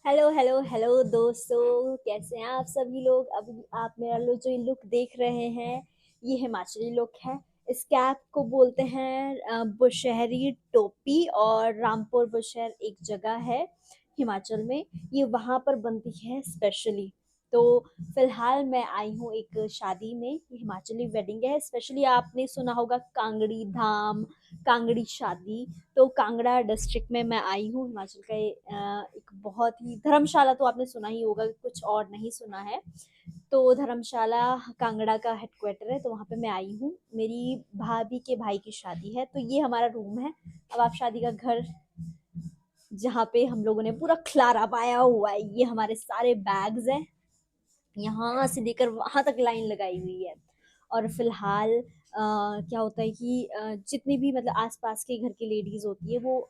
Hello hello hello दोस्तों, कैसे हैं आप सभी लोग। अभी आप मेरा जो लुक देख रहे हैं, ये हिमाचली लुक है। इस कैप को बोलते हैं बुशहरी टोपी। और रामपुर बुशहर एक जगह है हिमाचल में, ये वहाँ पर बनती है स्पेशली। तो फिलहाल मैं आई हूँ एक शादी में, ये हिमाचली वेडिंग है। स्पेशली आपने सुना होगा कांगड़ी धाम, कांगड़ी शादी। तो कांगड़ा डिस्ट्रिक्ट में मैं आई हूँ, हिमाचल का एक बहुत ही धर्मशाला, तो आपने सुना ही होगा, कुछ और नहीं सुना है। तो धर्मशाला कांगड़ा का हेडक्वार्टर है, तो वहाँ पे मैं आई हूँ। मेरी भाभी के भाई की शादी है, तो ये हमारा रूम है। अब आप शादी का घर, जहाँ पे हम लोगों ने पूरा खलारा पाया हुआ है, ये हमारे सारे बैग्स हैं। यहाँ से लेकर वहां तक लाइन लगाई हुई है। और फिलहाल क्या होता है कि जितनी भी मतलब आसपास के घर की लेडीज होती है, वो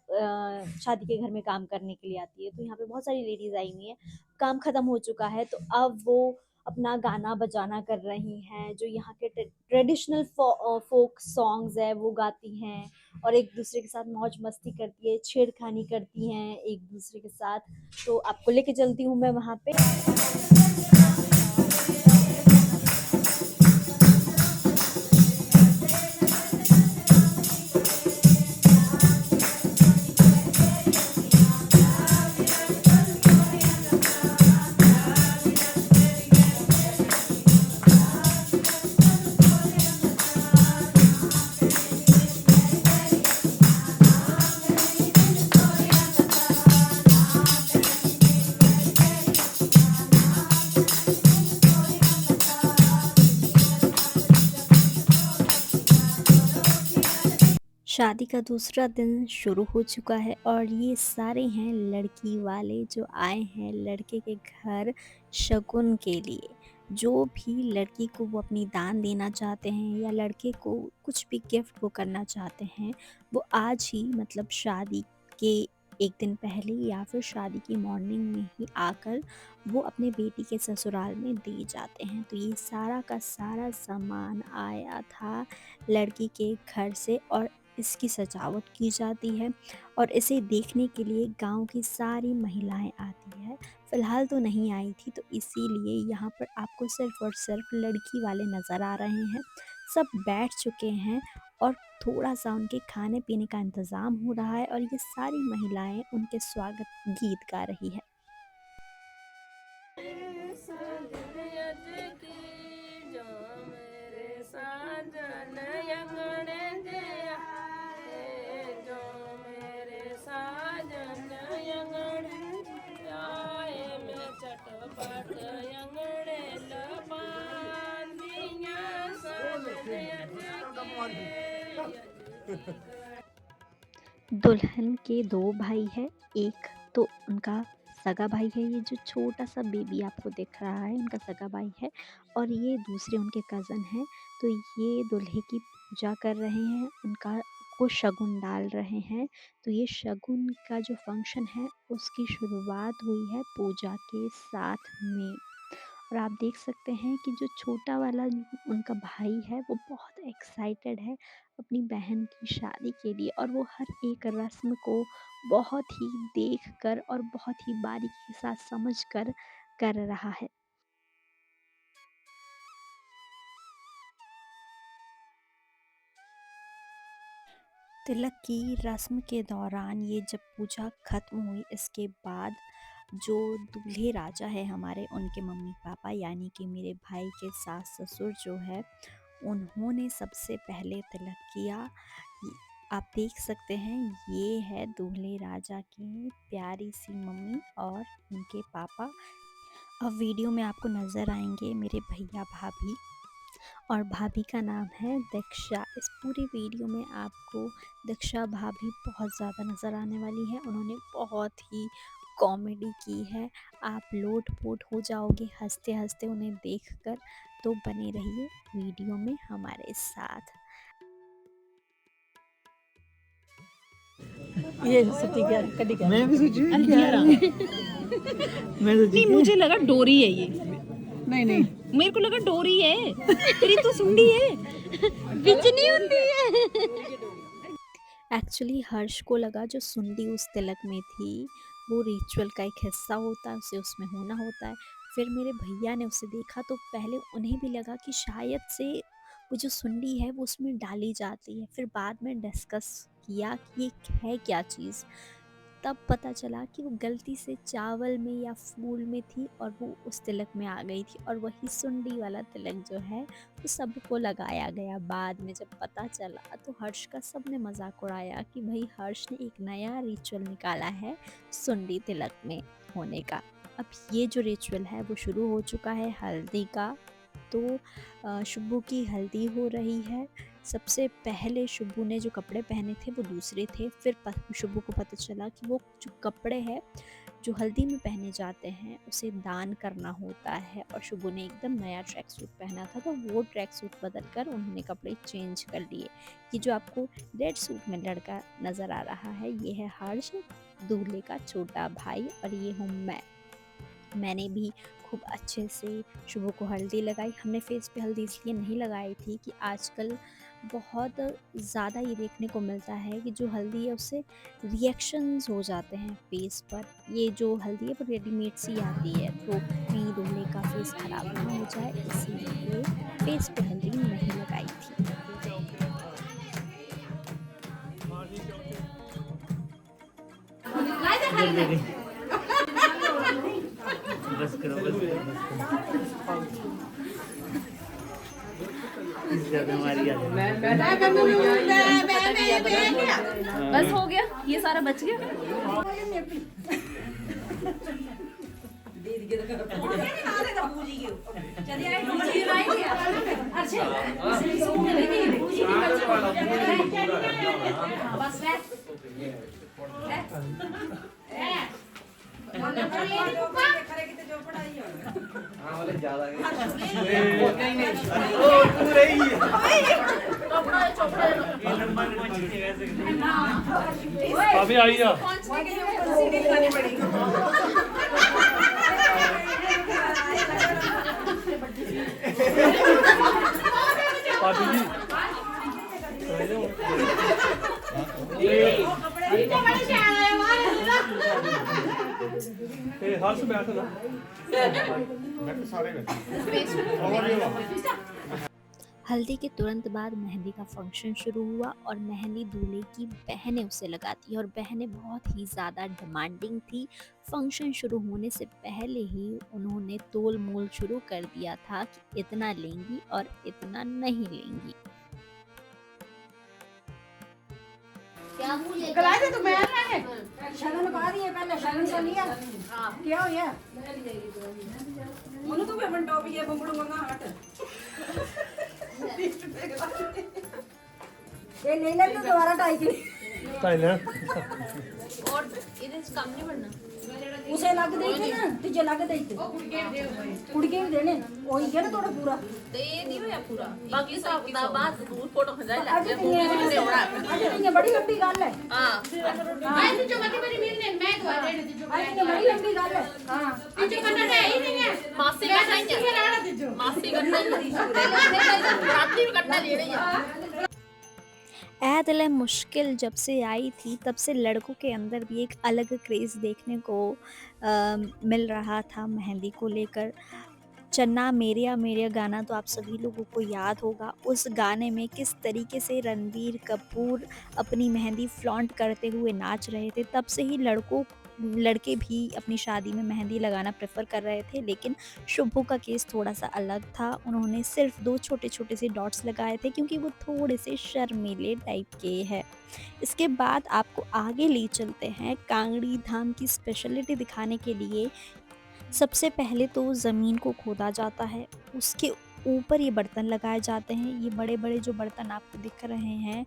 शादी के घर में काम करने के लिए आती है। तो यहाँ पे बहुत सारी लेडीज आई हुई हैं। काम खत्म हो चुका है, तो अब वो अपना गाना बजाना कर रही हैं, जो यहाँ के ट्रेडिशनल फोक सॉन्ग्स है वो गाती हैं। और एक दूसरे के साथ मौज मस्ती करती है, छेड़खानी करती हैं एक दूसरे के साथ। तो आपको लेके चलती हूँ मैं वहाँ पे। शादी का दूसरा दिन शुरू हो चुका है और ये सारे हैं लड़की वाले जो आए हैं लड़के के घर शगुन के लिए। जो भी लड़की को वो अपनी दान देना चाहते हैं या लड़के को कुछ भी गिफ्ट वो करना चाहते हैं, वो आज ही मतलब शादी के एक दिन पहले या फिर शादी की मॉर्निंग में ही आकर वो अपने बेटी के ससुराल में दे जाते हैं। तो ये सारा का सारा सामान आया था लड़की के घर से और इसकी सजावट की जाती है और इसे देखने के लिए गांव की सारी महिलाएं आती है। फ़िलहाल तो नहीं आई थी, तो इसीलिए यहाँ पर आपको सिर्फ़ और सिर्फ लड़की वाले नज़र आ रहे हैं। सब बैठ चुके हैं और थोड़ा-सा उनके खाने-पीने का इंतज़ाम हो रहा है और ये सारी महिलाएं उनके स्वागत गीत गा रही है। दुल्हन के 2 भाई हैं, एक तो उनका सगा भाई है, ये जो छोटा-सा बेबी आपको दिख रहा है उनका सगा भाई है और ये दूसरे उनके कज़न हैं। तो ये दूल्हे की पूजा कर रहे हैं, उनका को शगुन डाल रहे हैं। तो ये शगुन का जो फंक्शन है उसकी शुरुआत हुई है पूजा के साथ में। और आप देख सकते हैं कि जो छोटा वाला उनका भाई है वो बहुत एक्साइटेड है अपनी बहन की शादी के लिए और वो हर एक रस्म को बहुत ही देख कर और बहुत ही बारीकी के साथ समझ कर रहा है। तिलक की रस्म के दौरान ये जब पूजा खत्म हुई, इसके बाद जो दूल्हे राजा है हमारे, उनके मम्मी पापा यानी कि मेरे भाई के सास ससुर जो है, उन्होंने सबसे पहले तिलक किया। आप देख सकते हैं ये है दूल्हे राजा की प्यारी सी मम्मी और उनके पापा। अब वीडियो में आपको नज़र आएंगे मेरे भैया भाभी और भाभी का नाम है दीक्षा। इस पूरी वीडियो में आपको दीक्षा भाभी बहुत ज़्यादा नज़र आने वाली है। उन्होंने बहुत ही कॉमेडी की है, आप लोट-पोट हो जाओगे हँसते-हँसते उन्हें देखकर। तो बने रहिए वीडियो में हमारे साथ। ये सच्ची क्या कटी क्या मैं भी सोची क्या अंधियारा मैं सोची नहीं, मुझे लगा डोरी है ये। नहीं नहीं मेरे को लगा डोरी है, तेरी तो सुंडी है। बिजनी होती है। एक्चुअली हर्ष को लगा जो सुंडी उस तिलक में थी वो रिचुअल का एक हिस्सा होता है, उसे उसमें होना होता है। फिर मेरे भैया ने उसे देखा तो पहले उन्हें भी लगा कि शायद से वो जो सुंडी है वो उसमें डाली जाती है। फिर बाद में डिस्कस किया कि ये है क्या चीज़, तब पता चला कि वो गलती से चावल में या फूल में थी और वो उस तिलक में आ गई थी, और वही सुंडी वाला तिलक जो है वो सबको लगाया गया। बाद में जब पता चला तो हर्ष का सबने मजाक उड़ाया कि भाई हर्ष ने एक नया रिचुअल निकाला है सुंडी तिलक में होने का। अब ये जो रिचुअल है वो शुरू हो चुका है हल्दी का। तो शुब्बू की हल्दी हो रही है। सबसे पहले शुब्बू ने जो कपड़े पहने थे वो दूसरे थे। फिर शुब्बू को पता चला कि वो जो कपड़े हैं जो हल्दी में पहने जाते हैं उसे दान करना होता है, और शुब्बू ने एकदम नया ट्रैक सूट पहना था तो वो ट्रैक सूट बदल कर उन्होंने कपड़े चेंज कर लिए। ये जो आपको रेड सूट में लड़का नज़र आ रहा है ये है हर्ष, दूल्हे का छोटा भाई, और ये हूँ मैंने भी खूब अच्छे से शुभू को हल्दी लगाई। हमने फेस पे हल्दी इसलिए नहीं लगाई थी कि आजकल बहुत ज़्यादा ये देखने को मिलता है कि जो हल्दी है उससे रिएक्शंस हो जाते हैं फेस पर। ये जो हल्दी है वो रेडीमेड सी आती है, तो कहीं दूल्हे का फेस ख़राब ना हो जाए इसीलिए फेस पे हल्दी नहीं लगाई थी। जल्दी बस करो बस करो इस ज्यादा हमारी याद बस हो गया, ये सारा बच गया। अभी आई जा पापी जी हाथ से बैठ ना हल्दी के तुरंत बाद मेहंदी का फंक्शन शुरू हुआ, और मेहंदी दूल्हे की बहनें उसे लगाती है, और बहनें बहुत ही ज़्यादा डिमांडिंग थी। फंक्शन शुरू होने से पहले ही उन्होंने तोल मोल शुरू कर दिया था कि इतना लेंगी और इतना नहीं लेंगी। शगन पा रही है पहले शगन से लिया क्या हो गया मनु तू भी अपन टॉप ये बंबड़ू मंगा हट ये नहीं ले तो दोबारा टाई की थाईलैंड और इधर कम नहीं बढ़ना। उसे लग दे थे ना तुझे लग दे थे कुड़के भी देने वही है ना थोड़ा पूरा दे दियो या पूरा बाकी सब बाद फोटो खंजाई आज लग नहीं है बड़ी लंबी गल है हां आज तो मत मेरी मिलने मैं तो आज तो बड़ी लंबी गल है हां पीछे कन्ना है ही नहीं है मासी का नहीं है मासी का नहीं रात्रि में कटना ले रही है। ऐ दिल मुश्किल जब से आई थी तब से लड़कों के अंदर भी एक अलग क्रेज़ देखने को मिल रहा था मेहंदी को लेकर। चन्ना मेरेया मेरेया गाना तो आप सभी लोगों को याद होगा। उस गाने में किस तरीके से रणबीर कपूर अपनी मेहंदी फ्लॉन्ट करते हुए नाच रहे थे, तब से ही लड़के भी अपनी शादी में मेहंदी लगाना प्रेफर कर रहे थे। लेकिन शुभ्भू का केस थोड़ा सा अलग था। उन्होंने सिर्फ 2 छोटे-छोटे से डॉट्स लगाए थे क्योंकि वो थोड़े से शर्मीले टाइप के हैं। इसके बाद आपको आगे ले चलते हैं कांगड़ी धाम की स्पेशलिटी दिखाने के लिए। सबसे पहले तो ज़मीन को खोदा जाता है, उसके ऊपर ये बर्तन लगाए जाते हैं। ये बड़े-बड़े जो बर्तन आपको दिख रहे हैं,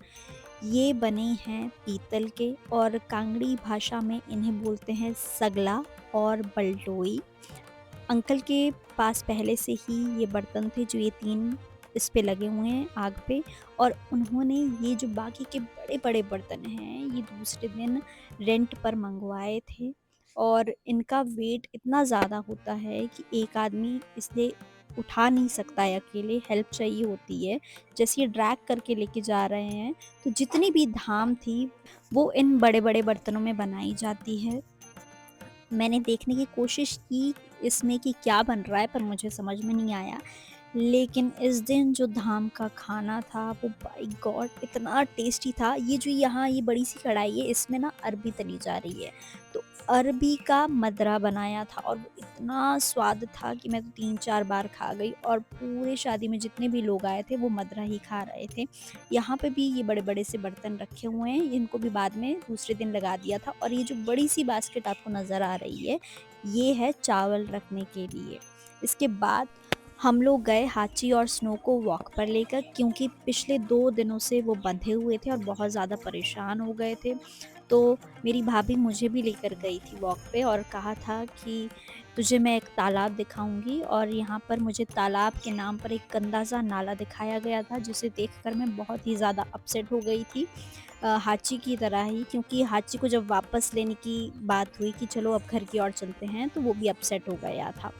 ये बने हैं पीतल के, और कांगड़ी भाषा में इन्हें बोलते हैं सगला और बलटोई। अंकल के पास पहले से ही ये बर्तन थे जो ये 3 इस पे लगे हुए हैं आग पे, और उन्होंने ये जो बाकी के बड़े-बड़े बर्तन हैं, ये दूसरे दिन रेंट पर मंगवाए थे। और इनका वेट इतना ज़्यादा होता है कि एक आदमी इसे उठा नहीं सकता है, अकेले हेल्प चाहिए होती है। जैसे ये ड्रैग करके लेके जा रहे हैं, तो जितनी भी धाम थी वो इन बड़े-बड़े बर्तनों में बनाई जाती है। मैंने देखने की कोशिश की इसमें कि क्या बन रहा है, पर मुझे समझ में नहीं आया। लेकिन इस दिन जो धाम का खाना था वो बाय गॉड इतना टेस्टी था। ये जो यहाँ ये बड़ी-सी कढ़ाई है इसमें ना अरबी तली जा रही है। तो अरबी का मदरा बनाया था और वो इतना स्वाद था कि मैं तो 3-4 बार खा गई और पूरे शादी में जितने भी लोग आए थे वो मदरा ही खा रहे थे। यहाँ पे भी ये बड़े-बड़े से बर्तन रखे हुए हैं, इनको भी बाद में दूसरे दिन लगा दिया था और ये जो बड़ी-सी बास्केट आपको नज़र आ रही है, ये है चावल रखने के लिए। इसके बाद हम लोग गए हाची और स्नो को वॉक पर लेकर, क्योंकि पिछले 2 दिनों से वो बंधे हुए थे और बहुत ज़्यादा परेशान हो गए थे। तो मेरी भाभी मुझे भी लेकर गई थी वॉक पे और कहा था कि तुझे मैं एक तालाब दिखाऊँगी, और यहाँ पर मुझे तालाब के नाम पर एक गंदा-सा नाला दिखाया गया था जिसे देखकर मैं बहुत ही ज़्यादा अपसेट हो गई थी। हाची की तरह ही, क्योंकि हाची को जब वापस लेने की बात हुई कि चलो अब घर की ओर चलते हैं, तो वो भी अपसेट हो गया था।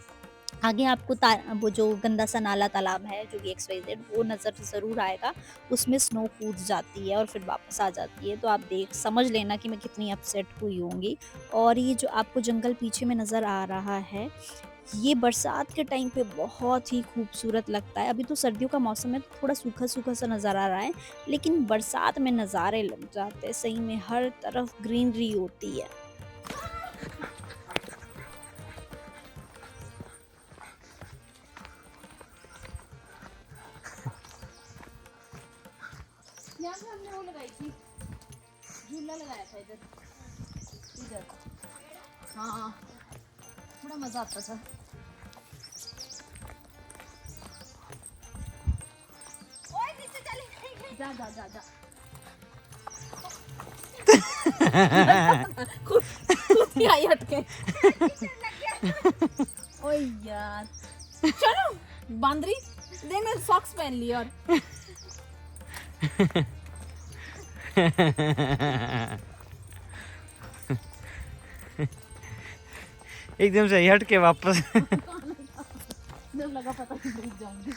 आगे आपको वो जो गंदा सा नाला तालाब है जो कि XYZ वो नज़र ज़रूर आएगा, उसमें स्नो कूद जाती है और फिर वापस आ जाती है, तो आप देख समझ लेना कि मैं कितनी अपसेट हुई होंगी। और ये जो आपको जंगल पीछे में नज़र आ रहा है, ये बरसात के टाइम पे बहुत ही खूबसूरत लगता है। अभी तो सर्दियों का मौसम है तो थोड़ा सूखा-सूखा सा नज़र आ रहा है, लेकिन बरसात में नज़ारे लग जाते हैं, सही में हर तरफ ग्रीनरी होती है। यहाँ पे हमने वो लगाई थी, झूला लगाया था इधर इधर। हाँ, बड़ा मजा आता था। ओए नीचे चली गई। जा जा जा जा। खुद आई हटके। ओए यार, चलो बांदरी दे, मैं सॉक्स पहन ली और एकदम से हट के वापस। जब लगा पता नहीं डूब जाऊंगी।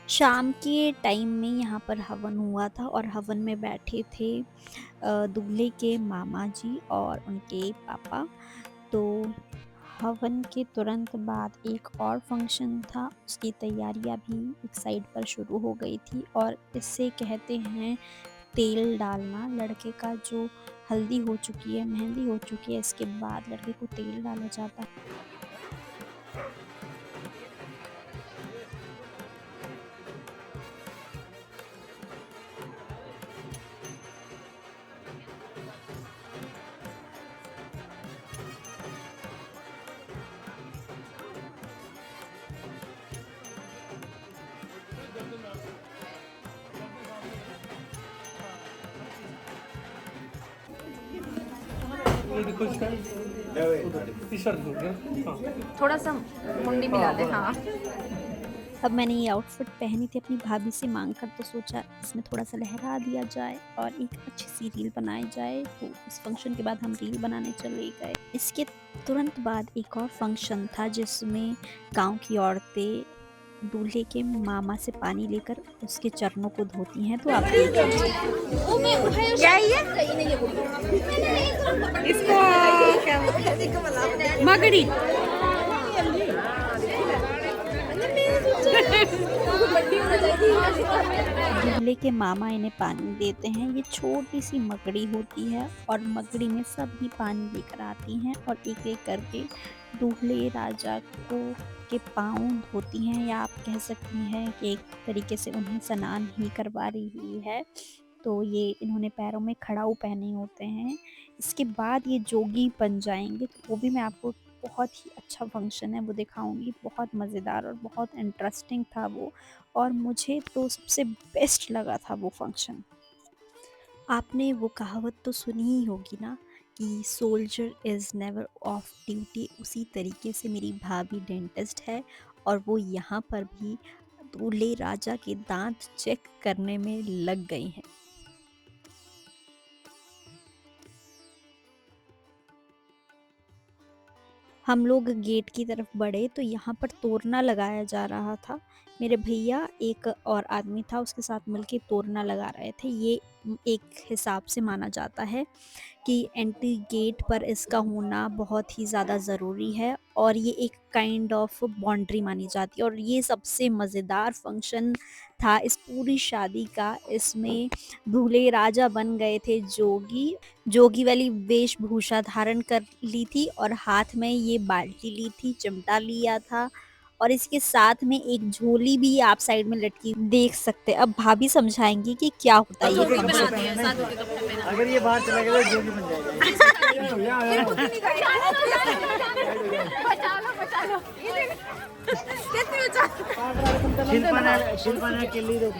शाम के टाइम में यहाँ पर हवन हुआ था और हवन में बैठे थे दूल्हे के मामा जी और उनके पापा। तो हवन के तुरंत बाद एक और फंक्शन था, उसकी तैयारियां भी एक साइड पर शुरू हो गई थी और इसे कहते हैं तेल डालना। लड़के का जो हल्दी हो चुकी है, मेहंदी हो चुकी है, इसके बाद लड़के को तेल डाला जाता है। ये देखो इसका टी-शर्ट हो गया। हाँ थोड़ा सा मुंडी मिला दे। हाँ, अब मैंने ये आउटफिट पहनी थी अपनी भाभी से मांग कर, तो सोचा इसमें थोड़ा सा लहरा दिया जाए और एक अच्छी सी रील बनाई जाए। तो इस फंक्शन के बाद हम रील बनाने चले गए। इसके तुरंत बाद एक और फंक्शन था जिसमें गांव की औरतें दूल्हे के मामा से पानी लेकर उसके चरणों को धोती हैं। तो आप देखिए वो मैं उठाया क्या है सही नहीं है वो। इसको क्या मगड़ी दूल्हे के मामा इन्हें पानी देते हैं। ये छोटी सी मकड़ी होती है और मकड़ी में सभी पानी लेकर आती हैं और एक एक करके दूल्हे राजा को के पाँव धोती हैं, या आप कह सकती हैं कि एक तरीके से उन्हें स्नान ही करवा रही है। तो ये इन्होंने पैरों में खड़ाऊ पहने होते हैं। इसके बाद ये जोगी बन जाएंगे, तो वो भी मैं आपको बहुत ही अच्छा फंक्शन है वो दिखाऊंगी। बहुत मज़ेदार और बहुत इंटरेस्टिंग था वो, और मुझे तो सबसे बेस्ट लगा था वो फंक्शन। आपने वो कहावत तो सुनी ही होगी ना कि soldier is never of duty. उसी तरीके से मेरी भाभी डेंटिस्ट है और वो यहाँ पर भी दूल्हे राजा के दांत चेक करने में लग गई हैं। हम लोग गेट की तरफ बढ़े तो यहाँ पर तोरना लगाया जा रहा था। मेरे भैया एक और आदमी था, उसके साथ मिलके तोरना लगा रहे थे। ये एक हिसाब से माना जाता है कि एंट्री गेट पर इसका होना बहुत ही ज़्यादा ज़रूरी है और ये एक काइंड ऑफ बाउंड्री मानी जाती है। और ये सबसे मज़ेदार फंक्शन था इस पूरी शादी का। इसमें दूल्हे राजा बन गए थे जोगी। जोगी वाली वेशभूषा धारण कर ली थी और हाथ में ये बाल्टी ली थी, चिमटा लिया था और इसके साथ में एक झोली भी आप साइड में लटकी देख सकते हैं। अब भाभी समझाएंगी कि क्या होता है ये फंक्शन। अगर ये बाहर चला गया तो जोली बन जाएगा। शिल्पा ने के लिए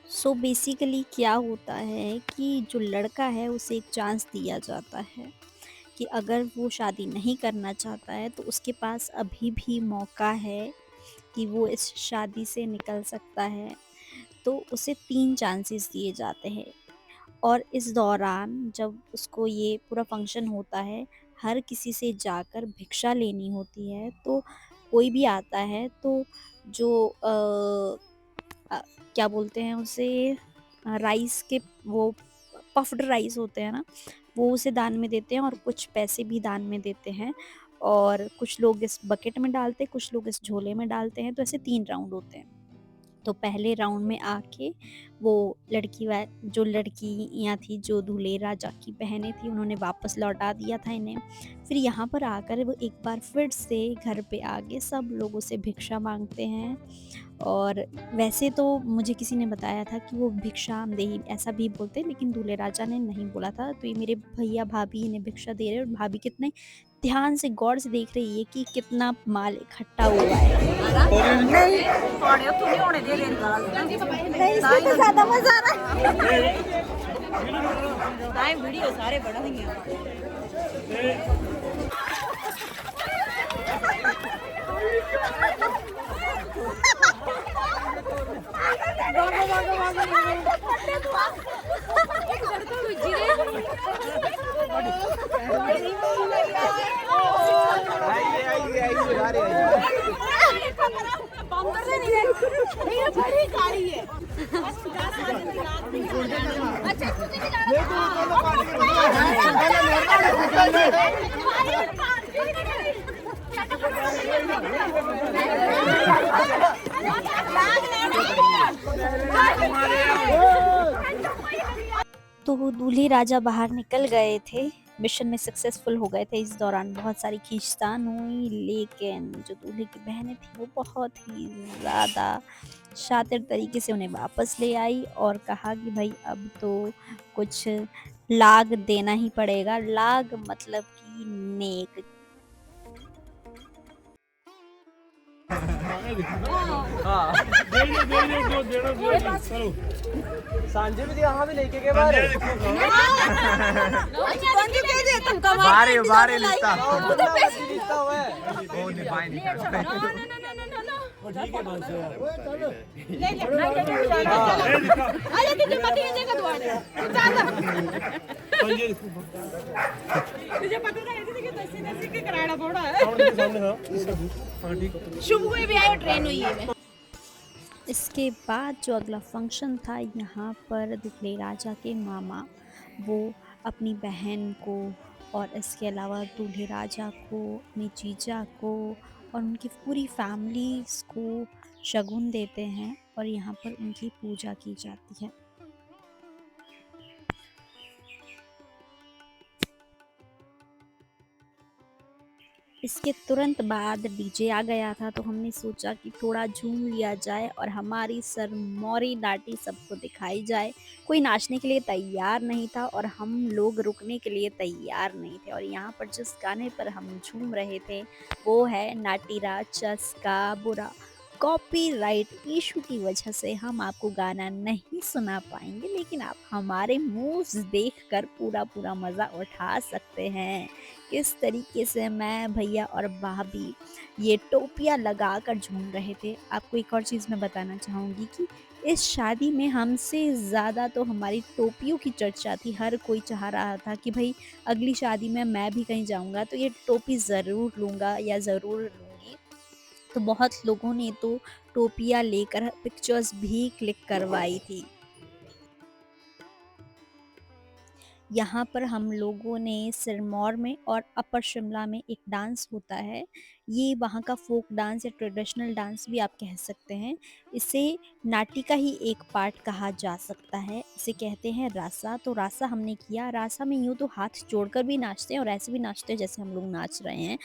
सो बेसिकली क्या होता है कि जो लड़का है उसे एक चांस दिया जाता है कि अगर वो शादी नहीं करना चाहता है तो उसके पास अभी भी मौका है कि वो इस शादी से निकल सकता है। तो उसे 3 चांसेस दिए जाते हैं और इस दौरान जब उसको ये पूरा फंक्शन होता है, हर किसी से जाकर भिक्षा लेनी होती है। तो कोई भी आता है तो जो क्या बोलते हैं उसे, राइस के वो पफ्ड राइस होते हैं ना, वो उसे दान में देते हैं और कुछ पैसे भी दान में देते हैं। और कुछ लोग इस बकेट में डालते हैं, कुछ लोग इस झोले में डालते हैं। तो ऐसे 3 राउंड होते हैं। तो पहले राउंड में आके वो जो लड़कियाँ थी, जो दूल्हे राजा की बहनें थी, उन्होंने वापस लौटा दिया था इन्हें। फिर यहाँ पर आकर वो एक बार फिर से घर पे आके सब लोगों से भिक्षा मांगते हैं। और वैसे तो मुझे किसी ने बताया था कि वो भिक्षामदेही ऐसा भी बोलते हैं, लेकिन दूल्हे राजा ने नहीं बोला था। तो ये मेरे भैया भाभी इन्हें भिक्षा दे रहे हैं और भाभी कितने ध्यान से गौर से देख रही है कि कितना माल इकट्ठा हुआ है। नहीं इसमें तो ज्यादा मजा आ रहा है। वीडियो सारे बड़ा तो दूल्हे राजा बाहर निकल गए थे, मिशन में सक्सेसफुल हो गए थे। इस दौरान बहुत सारी खींचतान हुई, लेकिन जो दूल्हे की बहनें थी वो बहुत ही ज़्यादा शातिर तरीके से उन्हें वापस ले आई और कहा कि भाई अब तो कुछ लाग देना ही पड़ेगा। लाग मतलब कि नेक। सांझे भी यहाँ भी लेके गए बाहर बाहर लिखता हुआ है वो निभाए नहीं ठीक है बस अरे तुझे पता ही नहीं तुझे पता था कि दसी दसी के कराड़ा फोड़ा है सामने हां ठीक शुभ को भी आयो ट्रेन हुई है। इसके बाद जो अगला फंक्शन था, यहाँ पर दूल्हे राजा के मामा वो अपनी बहन को और इसके अलावा दूल्हे राजा को, अपनी जीजा को और उनकी पूरी फैमिलीज़ को शगुन देते हैं और यहाँ पर उनकी पूजा की जाती है। इसके तुरंत बाद डीजे आ गया था, तो हमने सोचा कि थोड़ा झूम लिया जाए और हमारी सरमौरी दाटी सबको दिखाई जाए। कोई नाचने के लिए तैयार नहीं था और हम लोग रुकने के लिए तैयार नहीं थे। और यहाँ पर जिस गाने पर हम झूम रहे थे वो है नाटीरा चस्का बुरा। कॉपीराइट इशू की वजह से हम आपको गाना नहीं सुना पाएंगे, लेकिन आप हमारे मूव्स देखकर पूरा मज़ा उठा सकते हैं। किस तरीके से मैं, भैया और भाभी ये टोपियाँ लगाकर झूम रहे थे। आपको एक और चीज़ मैं बताना चाहूँगी कि इस शादी में हमसे ज़्यादा तो हमारी टोपियों की चर्चा थी। हर कोई चाह रहा था कि भई अगली शादी में मैं भी कहीं जाऊँगा तो ये टोपी ज़रूर लूँगा या ज़रूर लूँगी। तो बहुत लोगों ने तो टोपियाँ लेकर पिक्चर्स भी क्लिक करवाई थी। यहाँ पर हम लोगों ने सिरमौर में और अपर शिमला में एक डांस होता है, ये वहाँ का फ़ोक डांस या ट्रेडिशनल डांस भी आप कह सकते हैं। इसे नाटी का ही एक पार्ट कहा जा सकता है, इसे कहते हैं रासा। तो रासा हमने किया, रासा में यूँ तो हाथ जोड़कर भी नाचते हैं और ऐसे भी नाचते हैं जैसे हम लोग नाच रहे हैं।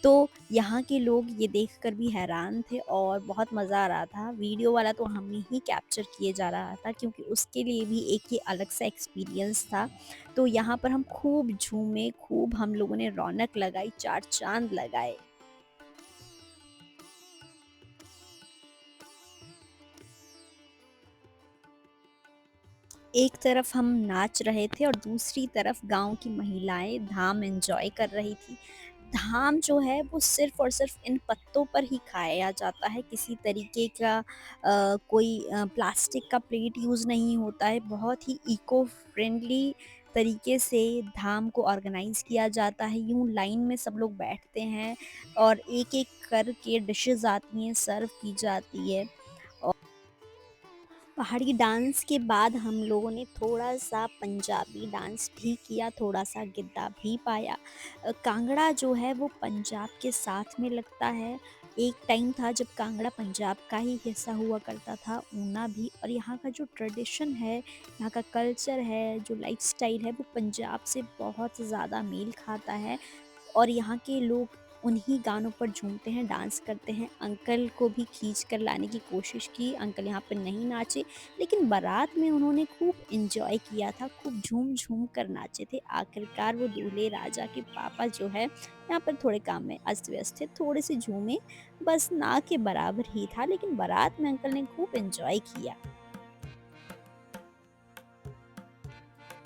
तो यहाँ के लोग ये देखकर भी हैरान थे और बहुत मज़ा आ रहा था। वीडियो वाला तो हमें ही कैप्चर किए जा रहा था क्योंकि उसके लिए भी एक ये अलग सा एक्सपीरियंस था। तो यहाँ पर हम खूब झूमे, खूब हम लोगों ने रौनक लगाई, चार चाँद लगाए। एक तरफ हम नाच रहे थे और दूसरी तरफ गाँव की महिलाएँ धाम एन्जॉय कर रही थी। धाम जो है वो सिर्फ़ और सिर्फ़ इन पत्तों पर ही खाया जाता है, किसी तरीके का कोई प्लास्टिक का प्लेट यूज़ नहीं होता है। बहुत ही इको फ्रेंडली तरीके से धाम को ऑर्गेनाइज़ किया जाता है। यूँ लाइन में सब लोग बैठते हैं और एक-एक करके डिशेज़ आती हैं, सर्व की जाती है। पहाड़ी डांस के बाद हम लोगों ने थोड़ा-सा पंजाबी डांस भी किया, थोड़ा-सा गिद्धा भी पाया। कांगड़ा जो है वो पंजाब के साथ में लगता है। एक टाइम था जब कांगड़ा पंजाब का ही हिस्सा हुआ करता था, ऊना भी। और यहाँ का जो ट्रेडिशन है, यहाँ का कल्चर है, जो लाइफ़स्टाइल है वो पंजाब से बहुत ज़्यादा मेल खाता है। और यहाँ के लोग उन्हीं गानों पर झूमते हैं, डांस करते हैं। अंकल को भी खींच कर लाने की कोशिश की, अंकल यहाँ पे नहीं नाचे, लेकिन बारात में उन्होंने खूब एन्जॉय किया था, खूब झूम-झूम कर नाचे थे। आखिरकार वो दूल्हे राजा के पापा जो है, यहाँ पर थोड़े काम में अस्त-व्यस्त थे, थोड़े से झूमे, बस ना के बराबर ही था, लेकिन बारात में अंकल ने खूब एन्जॉय किया।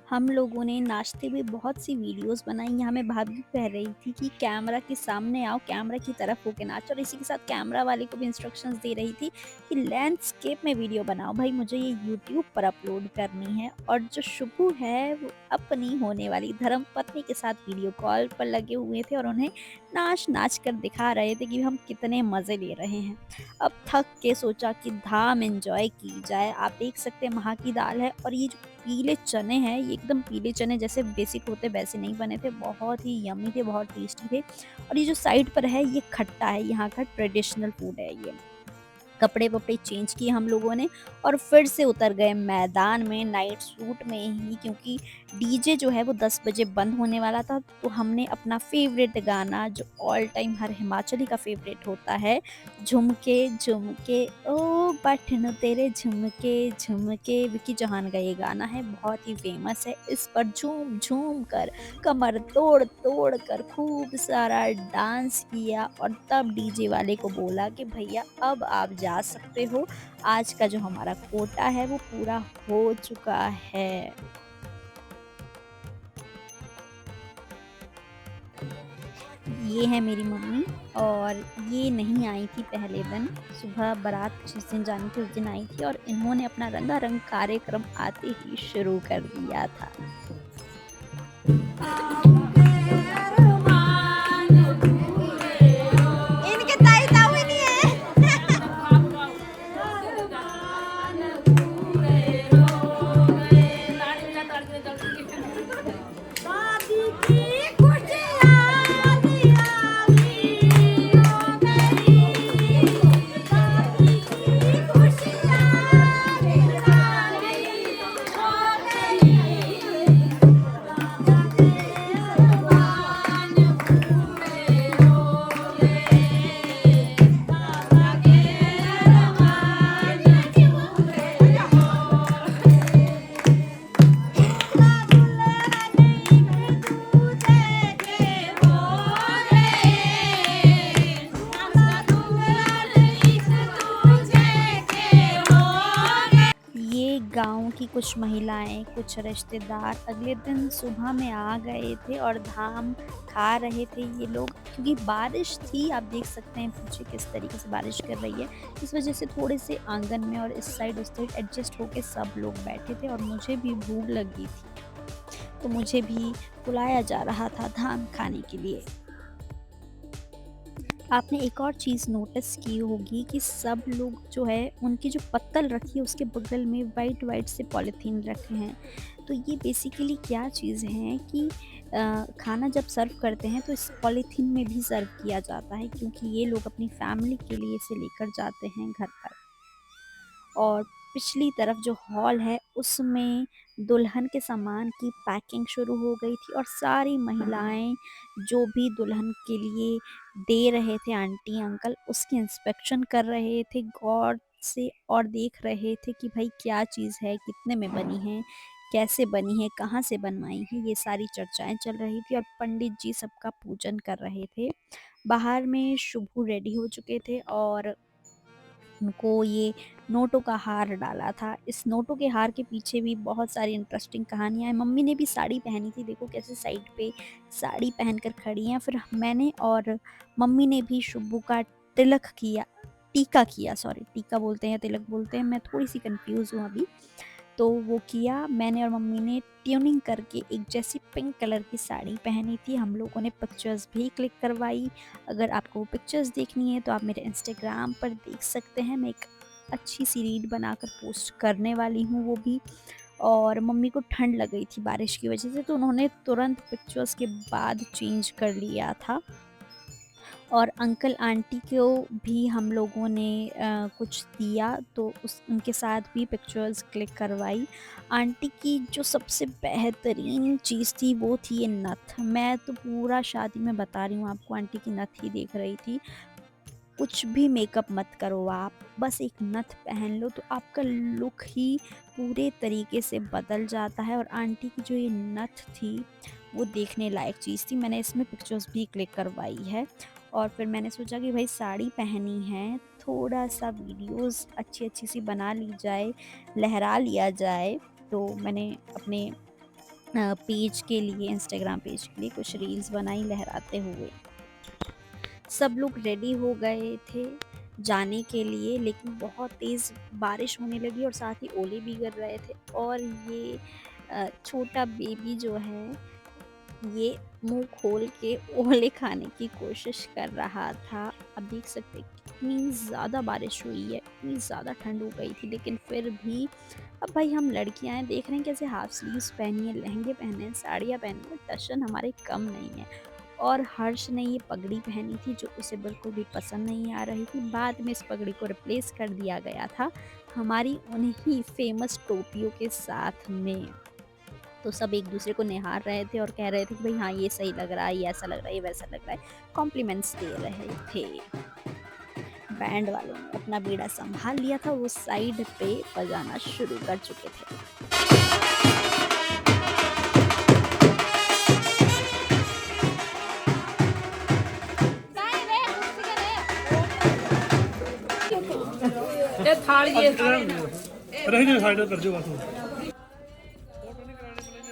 हम लोगों ने नाचते हुए बहुत सी वीडियोस बनाई। यहाँ मैं भाभी कह रही थी कि कैमरा के सामने आओ, कैमरा की तरफ होके नाचो, और इसी के साथ कैमरा वाले को भी इंस्ट्रक्शंस दे रही थी कि लैंडस्केप में वीडियो बनाओ भाई, मुझे ये यूट्यूब पर अपलोड करनी है। और जो शुभू है वो अपनी होने वाली धर्मपत्नी के साथ वीडियो कॉल पर लगे हुए थे और उन्हें नाच कर दिखा रहे थे कि हम कितने मज़े ले रहे हैं। अब थक के सोचा कि धाम एंजॉय की जाए। आप देख सकते हैं महा की दाल है और ये जो पीले चने हैं, ये एकदम पीले चने जैसे बेसिक होते वैसे नहीं बने थे, बहुत ही यम्मी थे, बहुत टेस्टी थे। और ये जो साइड पर है ये खट्टा है, यहाँ का ट्रेडिशनल फूड है ये। कपड़े-वपड़े चेंज किए हम लोगों ने और फिर से उतर गए मैदान में नाइट सूट में ही, क्योंकि डीजे जो है वो 10 बजे बंद होने वाला था। तो हमने अपना फ़ेवरेट गाना, जो ऑल टाइम हर हिमाचली का फ़ेवरेट होता है, झुमके झुमके ओ बटन तेरे झुमके झुमके, विक्की चौहान का ये गाना है, बहुत ही फ़ेमस है। इस पर झूम-झूम कर, कमर तोड़-तोड़ कर खूब सारा डांस किया और तब डीजे वाले को बोला कि भैया अब आप जा सकते हो, आज का जो हमारा कोटा है वो पूरा हो चुका है। ये है मेरी मम्मी और ये नहीं आई थी पहले दिन, सुबह बारात जिस दिन जानी थी उस दिन आई थी और इन्होंने अपना रंगारंग कार्यक्रम आते ही शुरू कर दिया था। इनके ताई ताऊ ही नहीं है। बाकी कुछ महिलाएं, कुछ रिश्तेदार अगले दिन सुबह में आ गए थे और धाम खा रहे थे ये लोग, क्योंकि बारिश थी। आप देख सकते हैं पीछे किस तरीके से बारिश कर रही है। इस वजह से थोड़े से आंगन में और इस साइड उस साइड एडजस्ट होके सब लोग बैठे थे और मुझे भी भूख लगी थी, तो मुझे भी बुलाया जा रहा था धाम खाने के लिए। आपने एक और चीज़ नोटिस की होगी कि सब लोग जो है उनकी जो पत्तल रखी है उसके बगल में वाइट वाइट से पॉलीथीन रखे हैं। तो ये बेसिकली क्या चीज़ है कि खाना जब सर्व करते हैं तो इस पॉलीथीन में भी सर्व किया जाता है, क्योंकि ये लोग अपनी फैमिली के लिए इसे लेकर जाते हैं घर पर। और पिछली तरफ जो हॉल है उसमें दुल्हन के सामान की पैकिंग शुरू हो गई थी और सारी महिलाएं जो भी दुल्हन के लिए दे रहे थे, आंटी अंकल, उसकी इंस्पेक्शन कर रहे थे गौर से और देख रहे थे कि भाई क्या चीज़ है, कितने में बनी है, कैसे बनी है, कहाँ से बनवाई है, ये सारी चर्चाएं चल रही थी। और पंडित जी सबका पूजन कर रहे थे। बाहर में शुभू रेडी हो चुके थे और उनको ये नोटों का हार डाला था। इस नोटों के हार के पीछे भी बहुत सारी इंटरेस्टिंग कहानियाँ हैं। मम्मी ने भी साड़ी पहनी थी, देखो कैसे साइड पे साड़ी पहनकर खड़ी हैं। फिर मैंने और मम्मी ने भी शुभू का टीका किया, सॉरी टीका बोलते हैं या तिलक बोलते हैं, मैं थोड़ी सी कंफ्यूज हूँ अभी। तो वो किया, मैंने और मम्मी ने ट्यूनिंग करके एक जैसी पिंक कलर की साड़ी पहनी थी। हम लोगों ने पिक्चर्स भी क्लिक करवाई। अगर आपको वो पिक्चर्स देखनी है तो आप मेरे इंस्टाग्राम पर देख सकते हैं। मैं एक अच्छी सी रील बनाकर पोस्ट करने वाली हूँ वो भी। और मम्मी को ठंड लग गई थी बारिश की वजह से, तो उन्होंने तुरंत पिक्चर्स के बाद चेंज कर लिया था। और अंकल आंटी को भी हम लोगों ने कुछ दिया, तो उनके साथ भी पिक्चर्स क्लिक करवाई। आंटी की जो सबसे बेहतरीन चीज़ थी वो थी ये नथ। मैं तो पूरा शादी में बता रही हूँ आपको, आंटी की नथ ही देख रही थी। कुछ भी मेकअप मत करो आप, बस एक नथ पहन लो तो आपका लुक ही पूरे तरीके से बदल जाता है। और आंटी की जो ये नथ थी वो देखने लायक चीज़ थी। मैंने इसमें पिक्चर्स भी क्लिक करवाई है। और फिर मैंने सोचा कि भाई साड़ी पहनी है, थोड़ा सा वीडियोस अच्छी सी बना ली जाए, लहरा लिया जाए। तो मैंने अपने पेज के लिए, इंस्टाग्राम पेज के लिए कुछ रील्स बनाई लहराते हुए। सब लोग रेडी हो गए थे जाने के लिए, लेकिन बहुत तेज़ बारिश होने लगी और साथ ही ओले भी गिर रहे थे। और ये छोटा बेबी जो है ये मुंह खोल के ओले खाने की कोशिश कर रहा था। अब देख सकते हैं कितनी ज़्यादा बारिश हुई है, इतनी ज़्यादा ठंड हो गई थी, लेकिन फिर भी अब भाई हम लड़कियां हैं, देख रहे हैं कैसे हाफ स्लीव्स पहनी है, लहंगे पहने हैं, साड़ियाँ पहनी है, टशन हमारे कम नहीं है। और हर्ष ने ये पगड़ी पहनी थी जो उसे बिल्कुल भी पसंद नहीं आ रही थी। बाद में इस पगड़ी को रिप्लेस कर दिया गया था हमारी उन्हीं फेमस टोपियों के साथ में। तो सब एक दूसरे को निहार रहे थे और कह रहे थे कि भाई हाँ ये सही लग रहा है, ये ऐसा लग रहा है, ये वैसा लग रहा है, कॉम्प्लीमेंट्स दे रहे थे। बैंड वालों ने अपना बीड़ा संभाल लिया था, वो साइड पे बजाना शुरू कर चुके थे।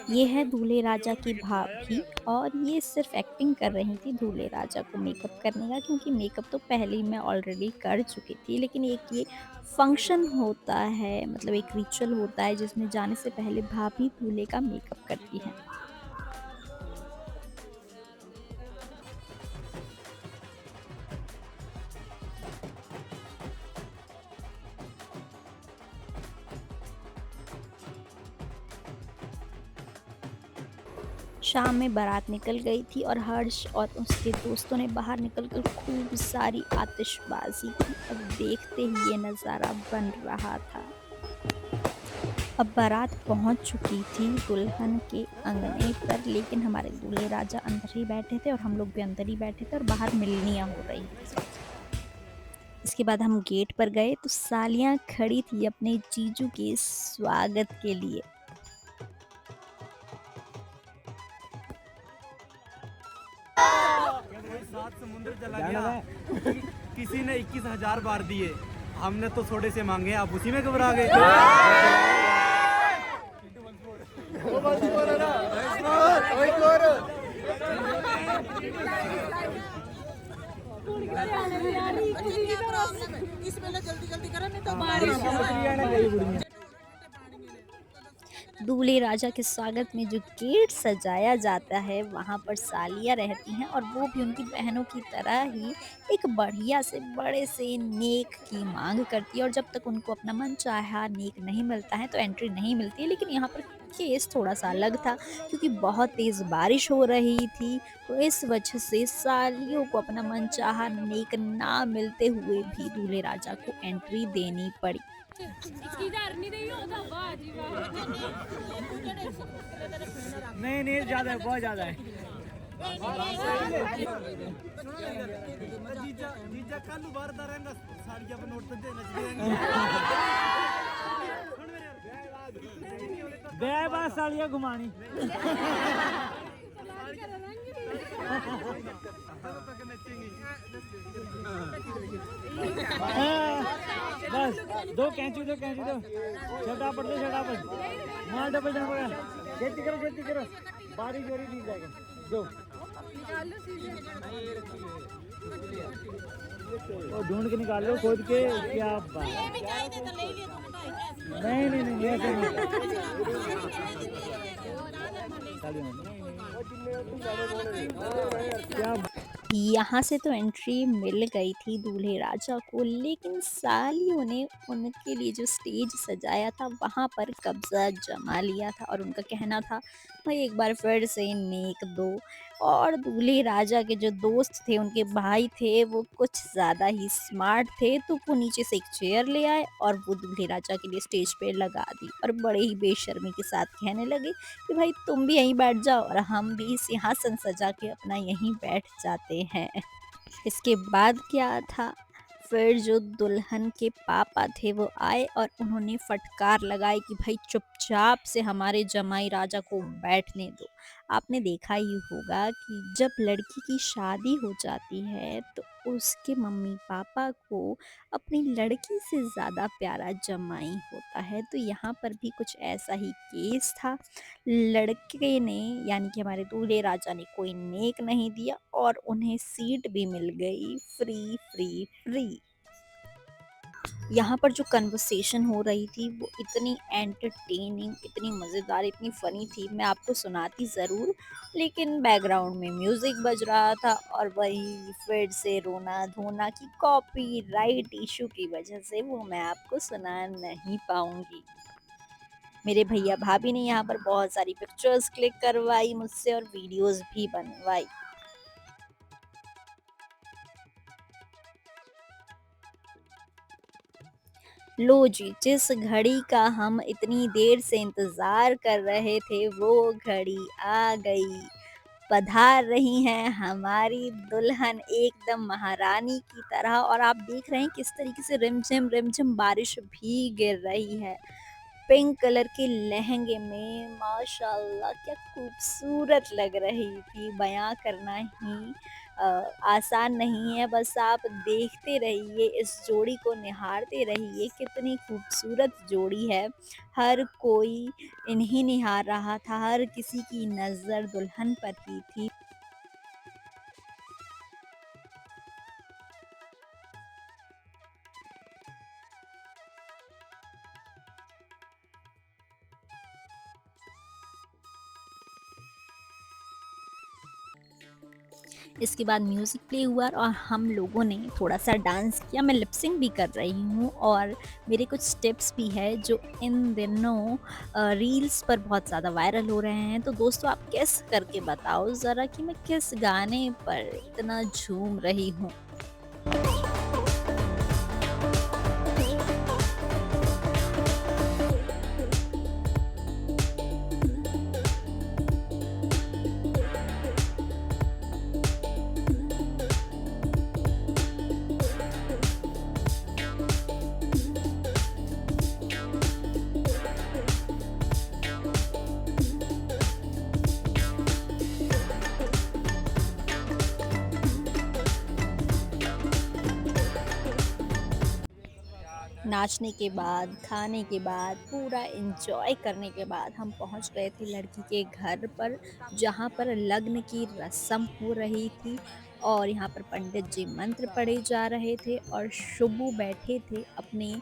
ये है दूल्हे राजा की भाभी और ये सिर्फ एक्टिंग कर रही थी दूल्हे राजा को मेकअप करने का, क्योंकि मेकअप तो पहले ही मैं ऑलरेडी कर चुकी थी। लेकिन एक ये फंक्शन होता है, मतलब एक रिचुअल होता है जिसमें जाने से पहले भाभी दूल्हे का मेकअप करती है। शाम में बारात निकल गई थी और हर्ष और उसके दोस्तों ने बाहर निकलकर खूब सारी आतिशबाजी की। अब देखते ही ये नज़ारा बन रहा था। अब बारात पहुंच चुकी थी दुल्हन के अंगने पर, लेकिन हमारे दूल्हे राजा अंदर ही बैठे थे और हम लोग भी अंदर ही बैठे थे और बाहर मिलनियाँ हो रही थी। इसके बाद हम गेट पर गए तो सालियाँ खड़ी थी अपने जीजू के स्वागत के लिए। सात समुद्र चला गया, किसी ने 21,000 बार दिए, हमने तो थोड़े से मांगे, आप उसी में घबरा गए। दूल्हे राजा के स्वागत में जो गेट सजाया जाता है वहाँ पर सालियाँ रहती हैं और वो भी उनकी बहनों की तरह ही एक बढ़िया से बड़े से नेक की मांग करती है और जब तक उनको अपना मन चाहा नेक नहीं मिलता है तो एंट्री नहीं मिलती है। लेकिन यहाँ पर केस थोड़ा सा अलग था क्योंकि बहुत तेज़ बारिश हो रही थी, तो इस वजह से सालियों को अपना मन चाहा नेक ना मिलते हुए भी दूल्हे राजा को एंट्री देनी पड़ी। नहीं नहीं ज्यादा है, बहुत ज्यादा है। जीजा जीजा कालू बार रहेगा साड़ी अपन नोट पे दे बात साड़ियाँ घुमानी। बस दो कैंची दो छोटा पड़ माल डबल जन पड़ा। खेती करो बारी जोरी दी जाएगा दो और ढूंढ के निकाल लो खोद के। क्या बात, नहीं ऐसे नहीं। क्या यहाँ से तो एंट्री मिल गई थी दूल्हे राजा को, लेकिन सालियों ने उनके लिए जो स्टेज सजाया था वहाँ पर कब्जा जमा लिया था और उनका कहना था भाई एक बार फिर से नेक दो। और दूल्हे राजा के जो दोस्त थे, उनके भाई थे, वो कुछ ज़्यादा ही स्मार्ट थे, तो वो नीचे से एक चेयर ले आए और वो दूल्हे राजा के लिए स्टेज पे लगा दी और बड़े ही बेशर्मी के साथ कहने लगे कि भाई तुम भी यहीं बैठ जाओ और हम भी सिंहासन सजा के अपना यहीं बैठ जाते हैं। इसके बाद क्या था, फिर जो दुल्हन के पापा थे वो आए और उन्होंने फटकार लगाई कि भाई चुपचाप से हमारे जमाई राजा को बैठने दो। आपने देखा ही होगा कि जब लड़की की शादी हो जाती है तो उसके मम्मी पापा को अपनी लड़की से ज़्यादा प्यारा जमाई होता है, तो यहाँ पर भी कुछ ऐसा ही केस था। लड़के ने यानी कि हमारे दूल्हे राजा ने कोई नेक नहीं दिया और उन्हें सीट भी मिल गई फ्री। यहाँ पर जो कन्वर्सेशन हो रही थी वो इतनी एंटरटेनिंग, इतनी मज़ेदार, इतनी फ़नी थी, मैं आपको सुनाती ज़रूर, लेकिन बैकग्राउंड में म्यूज़िक बज रहा था और वही फिर से रोना धोना की कॉपीराइट इशू की वजह से वो मैं आपको सुना नहीं पाऊँगी। मेरे भैया भाभी ने यहाँ पर बहुत सारी पिक्चर्स क्लिक करवाई मुझसे और वीडियोज़ भी बनवाई। लो जी, जिस घड़ी का हम इतनी देर से इंतज़ार कर रहे थे वो घड़ी आ गई। पधार रही हैं हमारी दुल्हन एकदम महारानी की तरह और आप देख रहे हैं किस तरीके से रिमझिम बारिश भी गिर रही है। पिंक कलर के लहंगे में माशाल्लाह क्या खूबसूरत लग रही थी, बयां करना ही आसान नहीं है। बस आप देखते रहिए, इस जोड़ी को निहारते रहिए, कितनी खूबसूरत जोड़ी है। हर कोई इन्हीं निहार रहा था, हर किसी की नज़र दुल्हन पर ही थी। इसके बाद म्यूज़िक प्ले हुआ और हम लोगों ने थोड़ा सा डांस किया। मैं लिपसिंग भी कर रही हूँ और मेरे कुछ स्टेप्स भी है जो इन दिनों रील्स पर बहुत ज़्यादा वायरल हो रहे हैं। तो दोस्तों आप गेस करके बताओ ज़रा कि मैं किस गाने पर इतना झूम रही हूँ। नाचने के बाद, खाने के बाद, पूरा एन्जॉय करने के बाद हम पहुँच गए थे लड़की के घर पर, जहाँ पर लग्न की रस्म हो रही थी और यहाँ पर पंडित जी मंत्र पढ़े जा रहे थे और शुभू बैठे थे अपने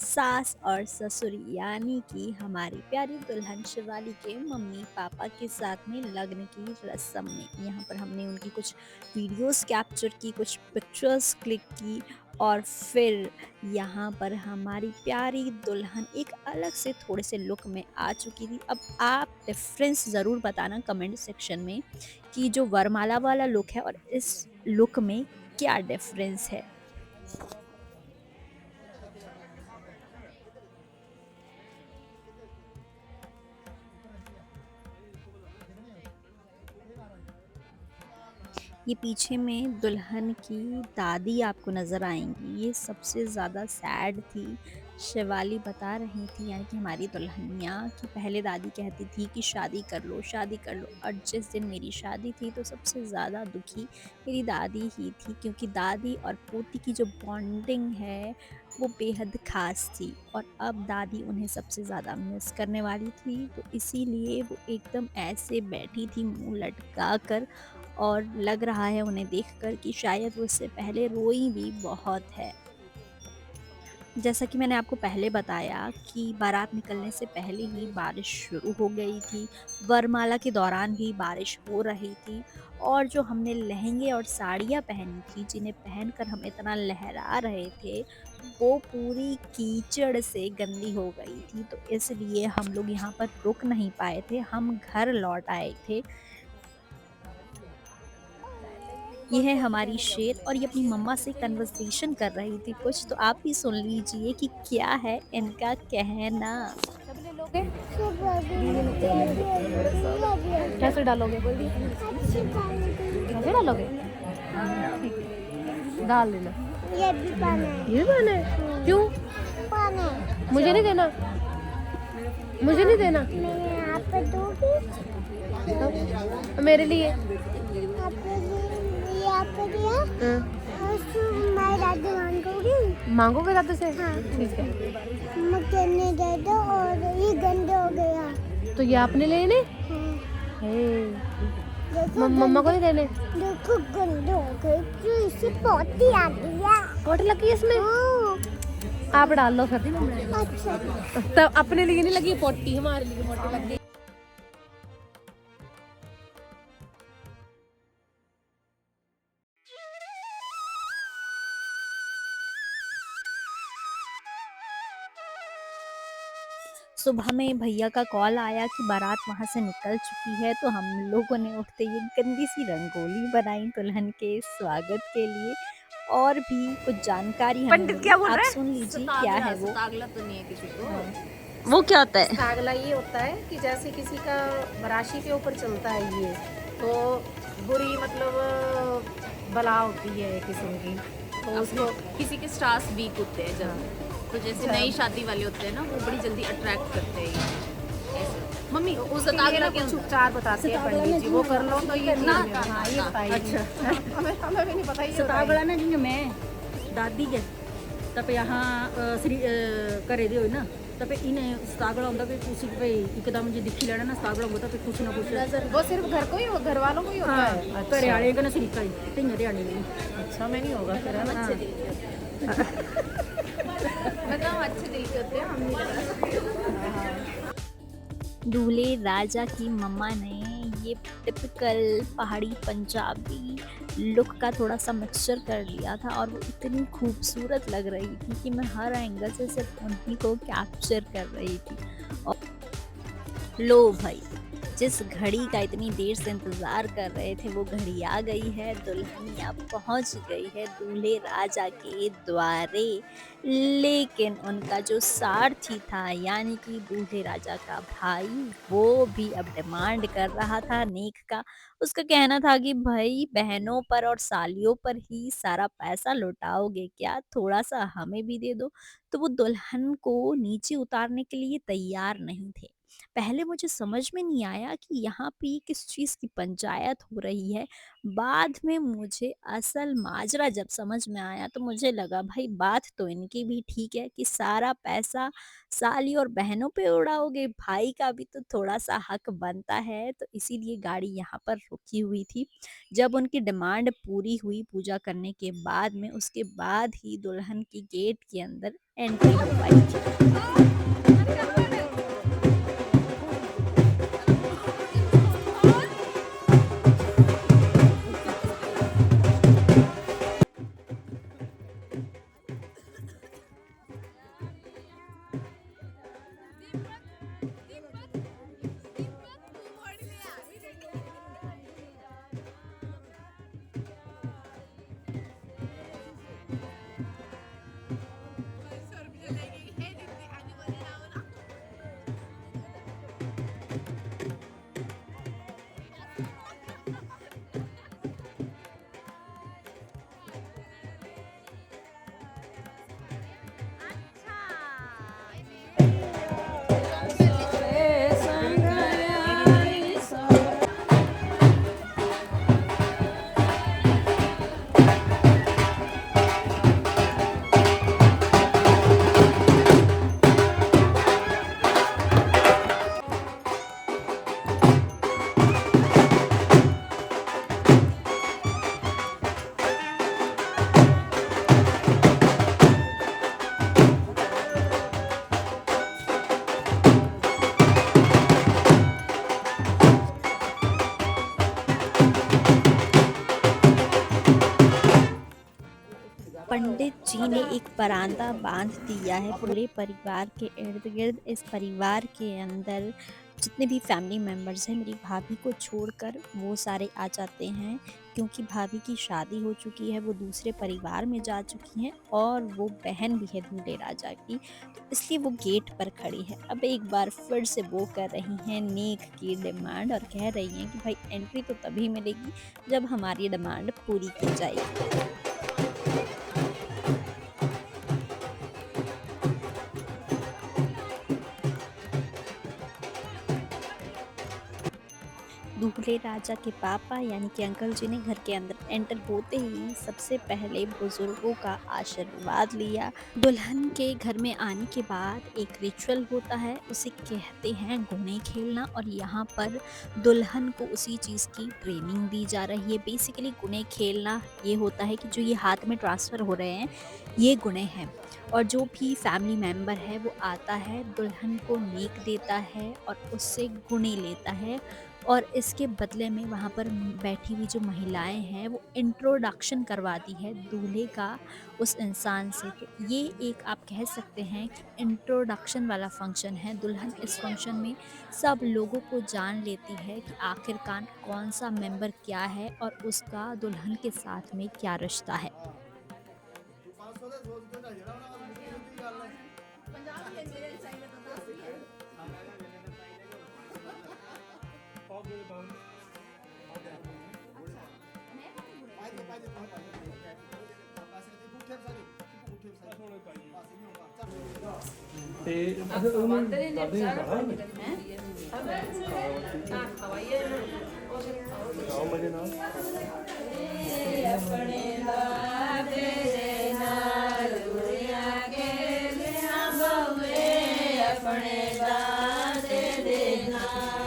सास और ससुर यानी कि हमारी प्यारी दुल्हन शिवाली के मम्मी-पापा के साथ में लग्न की रस्म में। यहाँ पर हमने उनकी कुछ वीडियोज़ कैप्चर की, कुछ पिक्चर्स क्लिक की और फिर यहाँ पर हमारी प्यारी दुल्हन एक अलग से थोड़े से लुक में आ चुकी थी। अब आप डिफ़रेंस ज़रूर बताना कमेंट सेक्शन में कि जो वरमाला वाला लुक है और इस लुक में क्या डिफ़रेंस है? ये पीछे में दुल्हन की दादी आपको नज़र आएँगी, ये सबसे ज़्यादा सैड थी। शिवाली बता रही थी यानी कि हमारी दुल्हनिया कि पहले दादी कहती थी कि शादी कर लो और जिस दिन मेरी शादी थी तो सबसे ज़्यादा दुखी मेरी दादी ही थी क्योंकि दादी और पोती की जो बॉन्डिंग है वो बेहद ख़ास थी और अब दादी उन्हें सबसे ज़्यादा मिस करने वाली थी, तो इसीलिए वो एकदम ऐसे बैठी थी मुँह लटका कर और लग रहा है उन्हें देखकर कि शायद वो इससे पहले रोई भी बहुत है। जैसा कि मैंने आपको पहले बताया कि बारात निकलने से पहले ही बारिश शुरू हो गई थी, वरमाला के दौरान भी बारिश हो रही थी और जो हमने लहंगे और साड़ियाँ पहनी थी, जिन्हें पहनकर हम इतना लहरा रहे थे, वो पूरी कीचड़ से गंदी हो गई थी। तो इसलिए हम लोग यहाँ पर रुक नहीं पाए थे, हम घर लौट आए थे। ये है हमारी शेर और ये अपनी मम्मा से कन्वर्सेशन कर रही थी कुछ, तो आप भी सुन लीजिए कि क्या है इनका कहना। कैसे डालोगे? कैसे डालोगे? डाल लेना। ये भी पाना है। ये पाना है? क्यों? पाना है। मुझे नहीं देना। मुझे नहीं देना। मैं यहाँ पे दूंगी। मेरे लिए। आपके लिए यहाँ पे दिया। हाँ। और फिर मैं दादी मांगूंगी। मांगोगे दादी से? हाँ। ठीक है। मुझे नहीं दे दो और ये गंदे हो गया। तो ये आपने लेने? हाँ। देखो मम्मा को नहीं देने? देखो गंदे हो गए तो इसे पोती आ गया। पोट लगी है इसमें? हाँ। आप डाल लो फिर। अच्छा। तो अपने लिए नहीं लगी पोटी, हमारे लिए पोटी लग गई। सुबह में भैया का कॉल आया कि बारात वहाँ से निकल चुकी है, तो हम लोगों ने उठते ही गंदी सी रंगोली बनाई दुल्हन के स्वागत के लिए और भी कुछ जानकारी हमें मिली। आप सुन लीजिए क्या है वो। सागला तो नहीं है किसी को। वो क्या होता है? सागला ये होता है कि जैसे किसी का राशि के ऊपर चलता है ये, तो बुरी मतलब बला होती है किस्म की, तो उसको किसी के स्टार्स वीक होते हैं जब, तो जैसे नई शादी वाले होते हैं ना, वो बड़ी जल्दी अट्रैक्ट करते हैं ये। ऐसे मम्मी उसके लिए ना कुछ उपचार बताते हैं पंडित जी, वो कर लो तो ये ना हाँ ये बताइए। अच्छा हमें भी नहीं पता ये ਸਤਾਵਲਾ ਨਾ ਜਿਵੇਂ ਮੈਂ ਦਾਦੀ ਹੈ ਤਾਂ ਪਈ ਆਹਾਂ ਸ੍ਰੀ ਘਰੇ ਦੇ ਹੋਈ ਨਾ ਤਾਂ ਪਈ ਇਹਨੇ ਸਤਾਵਲਾ ਹੁੰਦਾ ਵੀ ਤੁਸੀਂ ਭਈ ਇੱਕਦਮ ਜੇ ਦਿਖੀ ਲੈਣਾ ਨਾ ਸਤਾਵਲਾ ਹੁੰਦਾ ਤਾਂ ਕੁਛ ਨਾ ਕੁਛ वो सिर्फ घर को ही घर वालों को ही होता है। ਹਾਂ ਘਰੇ ਵਾਲੇ ਕਹਿੰਦੇ ਸਰੀਕਾ ਹੀ ਧੀਆਂ ਧਿਆਣੀ ਨਹੀਂ अच्छा में नहीं होगा फिर है ना। मतलब अच्छे दिल के होते हैं, हम नहीं लगा। दूल्हे राजा की मम्मा ने ये टिपिकल पहाड़ी पंजाबी लुक का थोड़ा सा मिक्सचर कर लिया था और वो इतनी खूबसूरत लग रही थी कि मैं हर एंगल से सिर्फ उन्हीं को कैप्चर कर रही थी। और लो भाई, जिस घड़ी का इतनी देर से इंतज़ार कर रहे थे वो घड़ी आ गई है, दुल्हनिया पहुंच गई है दूल्हे राजा के द्वारे। लेकिन उनका जो सारथी था यानी कि दूल्हे राजा का भाई, वो भी अब डिमांड कर रहा था नेक का। उसका कहना था कि भाई बहनों पर और सालियों पर ही सारा पैसा लुटाओगे क्या, थोड़ा सा हमें भी दे दो। तो वो दुल्हन को नीचे उतारने के लिए तैयार नहीं थे। पहले मुझे समझ में नहीं आया कि यहाँ पे ये किस चीज़ की पंचायत हो रही है। बाद में मुझे असल माजरा जब समझ में आया तो मुझे लगा भाई बात तो इनकी भी ठीक है कि सारा पैसा साली और बहनों पे उड़ाओगे, भाई का भी तो थोड़ा-सा हक बनता है। तो इसीलिए गाड़ी यहाँ पर रुकी हुई थी। जब उनकी डिमांड पूरी हुई पूजा करने के बाद में, उसके बाद ही दुल्हन की गेट के अंदर एंट्री हो पाई थी। पंडित जी ने एक परांदा बांध दिया है पूरे परिवार के इर्द गिर्द। इस परिवार के अंदर जितने भी फैमिली मेम्बर्स हैं, मेरी भाभी को छोड़कर वो सारे आ जाते हैं, क्योंकि भाभी की शादी हो चुकी है, वो दूसरे परिवार में जा चुकी हैं और वो बहन भी है दूल्हे राजा की, तो इसलिए वो गेट पर खड़ी है। अब एक बार फिर से वो कर रही हैं नेक की डिमांड और कह रही हैं कि भाई एंट्री तो तभी मिलेगी जब हमारी डिमांड पूरी की जाएगी। दूल्हे राजा के पापा यानी कि अंकल जी ने घर के अंदर एंटर होते ही सबसे पहले बुजुर्गों का आशीर्वाद लिया। दुल्हन के घर में आने के बाद एक रिचुअल होता है, उसे कहते हैं गुणे खेलना, और यहाँ पर दुल्हन को उसी चीज़ की ट्रेनिंग दी जा रही है। बेसिकली गुणे खेलना ये होता है कि जो ये हाथ में ट्रांसफ़र हो रहे हैं ये गुणे हैं, और जो भी फैमिली मेम्बर है वो आता है, दुल्हन को नेक देता है और उससे गुणे लेता है, और इसके बदले में वहाँ पर बैठी हुई जो महिलाएं हैं वो इंट्रोडक्शन करवाती है दूल्हे का उस इंसान से। तो ये एक आप कह सकते हैं कि इंट्रोडक्शन वाला फंक्शन है। दुल्हन इस फंक्शन में सब लोगों को जान लेती है कि आखिरकार कौन सा मेंबर क्या है और उसका दुल्हन के साथ में क्या रिश्ता है। ਤੇ ਉਹਨੂੰ ਦਾਦੇ ਨੂੰ ਪਤਾ ਆਓ ਮਜੇ ਨਾਲ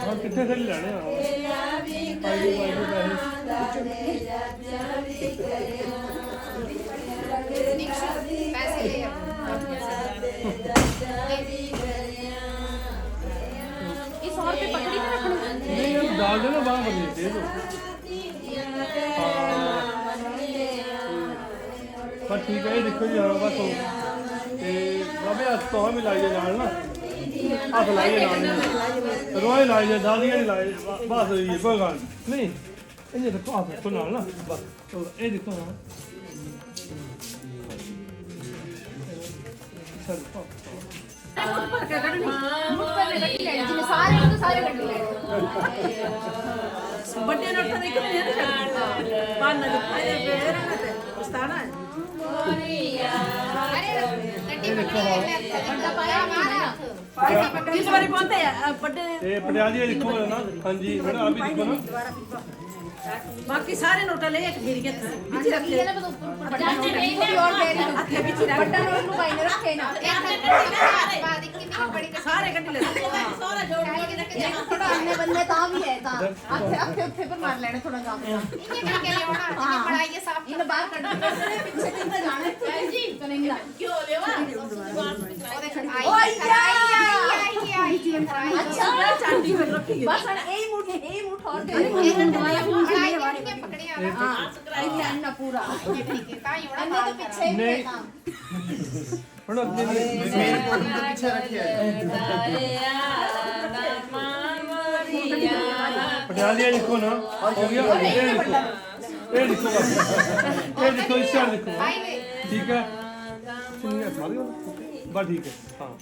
ਹਾਂ ਕਿੱਥੇ ਸੇ ਲੈਣੇ ਆ इस और पे पकड़ी ना रखना नहीं यार डाल देना बाहर बनी दे दो पर ठीक है देखो जी हाँ बस हो ते बाबे हाथ तो मिलाइए नाल ना हाथ लाइए नाल रोए लाइए दादियां नहीं लाइए बस ये कोई गल नहीं इन्हें देखो हाथ तो नाल ना बस ये देखो ना ਵੱਡੇ ਨੋਟ ਤਾਂ ਦੇਖੋ ਨਹੀਂ ਛੱਡ ਪਾਣ ਨਾ ਦਿਖਾਏ ਬੇਰ ਨਾ ਤੇ ਉਸਤਾਨਾ अरे गड्डी पकड़ ले, बंदा पाया हमारा किस बारी बोलते हैं बड़े ਇਹ ਪਟਿਆਲਾ ਜੀ ਦੇਖੋ ਨਾ ਹਾਂਜੀ ਮੈਡਮ ਆਪ ਹੀ ਦੇਖੋ ਨਾ बाकी सारे नोटा ले एक फिर के पीछे रख ले जाने नहीं कोई और दे रही पीछे रख बड़ा नोट नु भाई ने रखे ना बाद कितनी बड़ी सारे कट ले सारा जोड़ के रख दे थोड़ा अन्य बंदे ता भी है ता आखे उठे पर मार लेने थोड़ा काम इन्हें करके ले होना जिन्हें पढ़ाई ये साफ इन बाहर कट दे पीछे दिन तक जाने जी करेंगे क्यों लेवा ओ आई अच्छा चांदी में रखी बस ए मुठ और दे पकड़िया हां ना पूरा ये ठीक है ताई होना तो पीछे भी है काम ਹੁਣ ਆਪਣੇ मेरे पौधे तो पीछे रखे हैं पटियाला देखो ना हो गया ये देखो बस ये देखो इस साइड देखो ठीक है सुनिए सारे बस ठीक है हाँ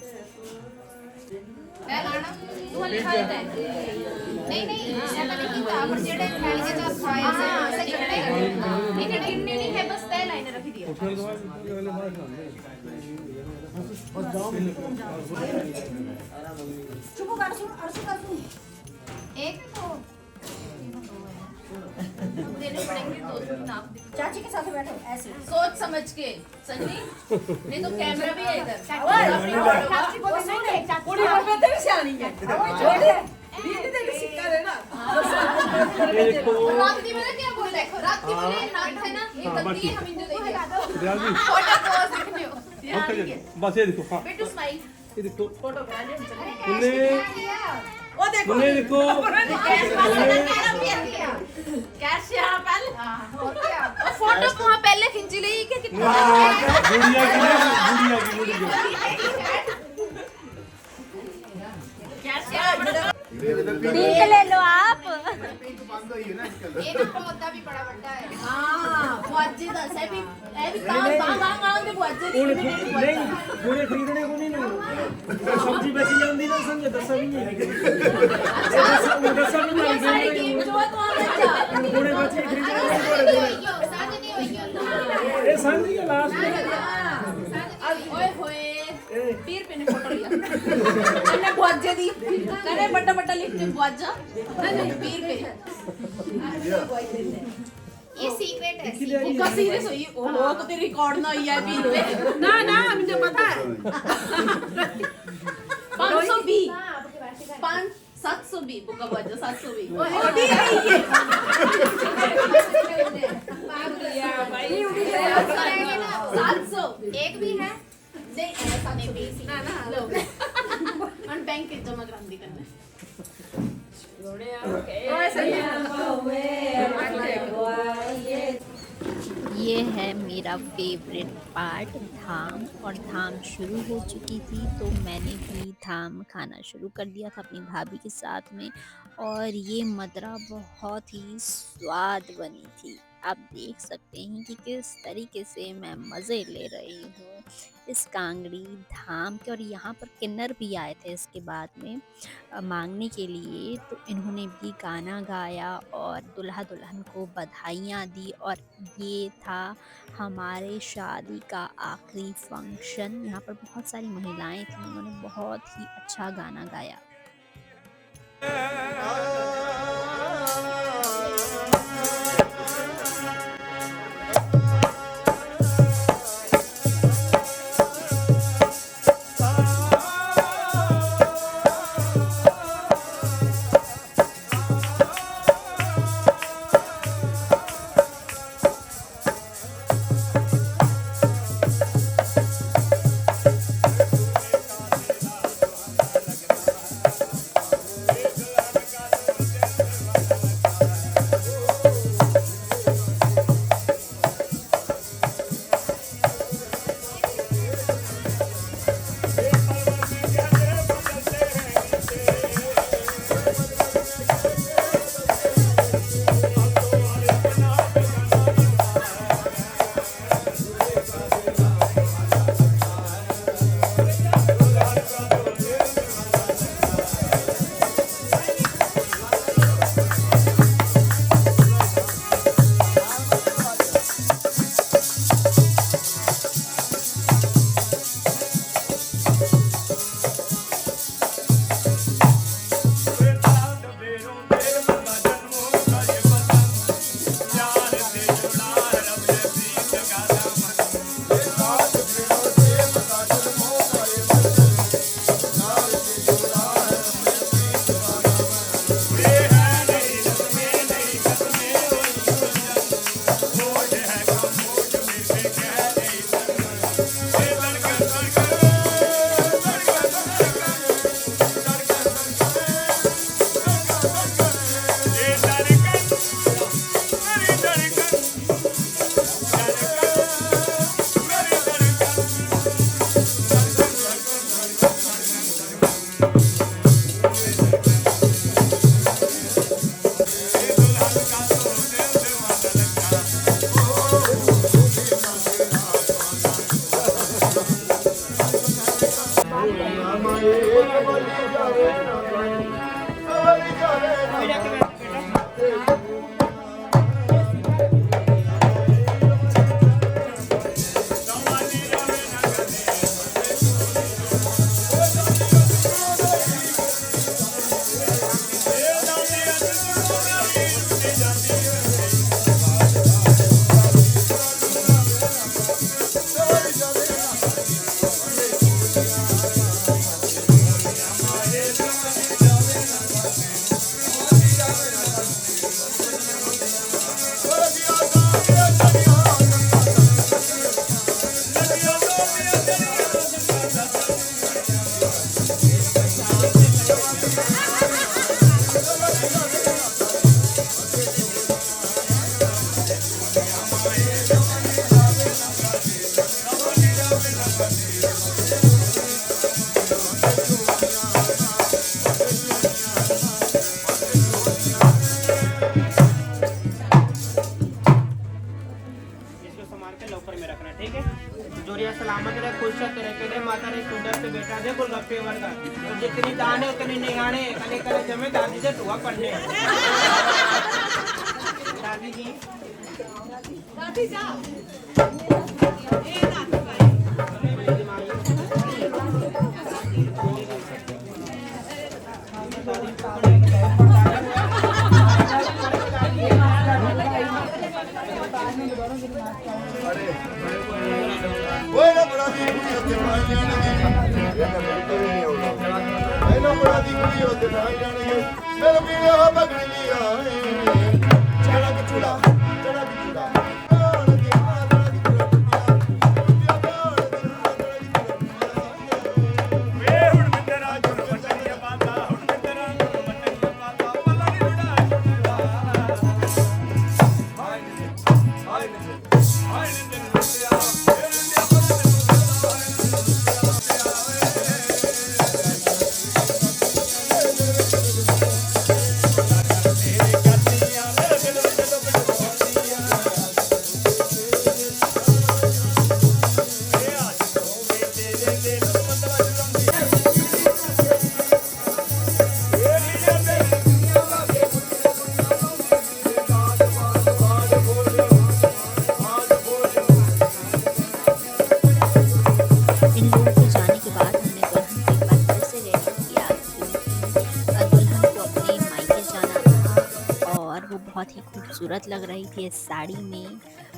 ਲੈ ਲਾਣਾ ਤੂੰ ਲਿਖਾ ਦੇ ਨਹੀਂ ਮੈਂ ਤਾਂ ਨਹੀਂ ਕੀਤਾ ਪਰ ਜਿਹੜੇ ਫੈਲ ਕੇ ਤਾਂ ਖਾਏ ਸੇ ਸਹੀ ਕਰਦੇ ਨਹੀਂ ਕਿੰਨੇ ਨਹੀਂ ਹੈ ਬਸ ਤੈ ਲਾਈਨ ਰੱਖ ਦਿਆ फिर तो अगले बार बस जाओ चुप कर सुन अर्शु कर सुन एक तो देने पड़ेंगे दो नाप दे चाची के साथ बैठो ऐसे सोच समझ के सजनी नहीं तो कैमरा भी है इधर चाची को नहीं नहीं चाची पूरी बात तेरी सियानी है छोड़ दे ये तेरी सिक्का देना रात में क्या बोल रहे हो रात में नाक है ना एक गलती हम इंदु देंगे पटियाला जी फोटो पोज दिखने हो ओके जी बस ये देखो हाँ बेटू स्माइल ये देखो फोटो करा ले इन्हें ओ देखो इन्हें देखो कैश यहाँ पहले और क्या फोटो वहाँ पहले खींच ली कि कितना गुड़िया की गुड़िया पीक ले लो आप बंद हुई है ना आजकल ये ना पौधा भी बड़ा बड़ा है हाँ बुआजी दस है भी काम दे बुआजी नहीं पूरे खरीदने को नहीं सब्जी बेची जाती ना समझे दसा भी नहीं दसा भी नहीं जो है तो आ पूरे बच्चे खरीदने ये समझ गया लास्ट ओए होए पीर पे ने फोटो लिया अन्ने बुआजे दी करे बड़ा बड़ा लिफ्ट बुआजा नहीं पीर पे ये सीक्रेट है उसका सीरियस हुई ओहो तो तेरी रिकॉर्ड ना हुई है पीर पे ना मुझे पता है 520 720 बुका बुआजा 720 ओडी है ये 700 एक भी है नहीं ऐसा नहीं 20 ना लो और बैंक के जमा करांदी करना ये है मेरा फेवरेट पार्ट धाम। और धाम शुरू हो चुकी थी तो मैंने भी धाम खाना शुरू कर दिया था अपनी भाभी के साथ में। और ये मदरा बहुत ही स्वाद बनी थी। आप देख सकते हैं कि किस तरीके से मैं मज़े ले रही हूँ इस कांगड़ी धाम के। और यहाँ पर किन्नर भी आए थे इसके बाद में मांगने के लिए, तो इन्होंने भी गाना गाया और दुल्हा दुल्हन को बधाइयाँ दी। और ये था हमारे शादी का आखिरी फंक्शन। यहाँ पर बहुत सारी महिलाएं थीं, उन्होंने बहुत ही अच्छा गाना गाया। में रखना, ठीक है। जोरिया सलामत रहे, खुश तरीके दे, माता रे सुंदर से बेटा दे गोलगप्पे वर्गा, तो जितनी दान है उतनी निगाने, कले कले जमे दादी से दुआ पढ़ने। दादी जी दादी जा Bueno, pero a ti, Dios te mañana. Bueno, pero a ti, Dios te mañana. Me lo pido a Paglia. Chara que chula, chara que chula. इन लोगों के जाने के बाद हमने दुल्हन को एक बार फिर से रेडी किया क्योंकि दुल्हन को अपने मायके जाना था और वो बहुत ही खूबसूरत लग रही थी इस साड़ी में,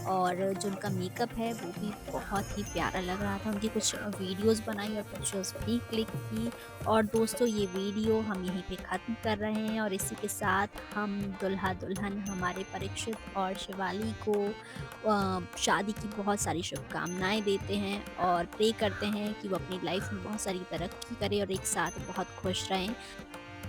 और जो उनका मेकअप है वो भी बहुत ही प्यारा लग रहा था। उनकी कुछ वीडियोस बनाई और पिक्चर्स भी क्लिक की। और दोस्तों ये वीडियो हम यहीं पे ख़त्म कर रहे हैं, और इसी के साथ हम दुल्हा दुल्हन हमारे परीक्षित और शिवाली को शादी की बहुत सारी शुभकामनाएं देते हैं और प्रे करते हैं कि वो अपनी लाइफ में बहुत सारी तरक्की करें और एक साथ बहुत खुश रहें।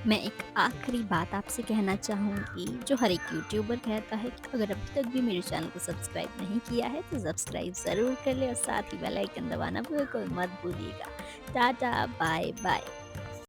मैं एक आखिरी बात आपसे कहना चाहूँगी, जो हर एक यूट्यूबर कहता है कि अगर अभी तक भी मेरे चैनल को सब्सक्राइब नहीं किया है तो सब्सक्राइब ज़रूर कर ले और साथ ही बेल आइकन दबाना बिल्कुल मत भूलिएगा। Tata bye bye.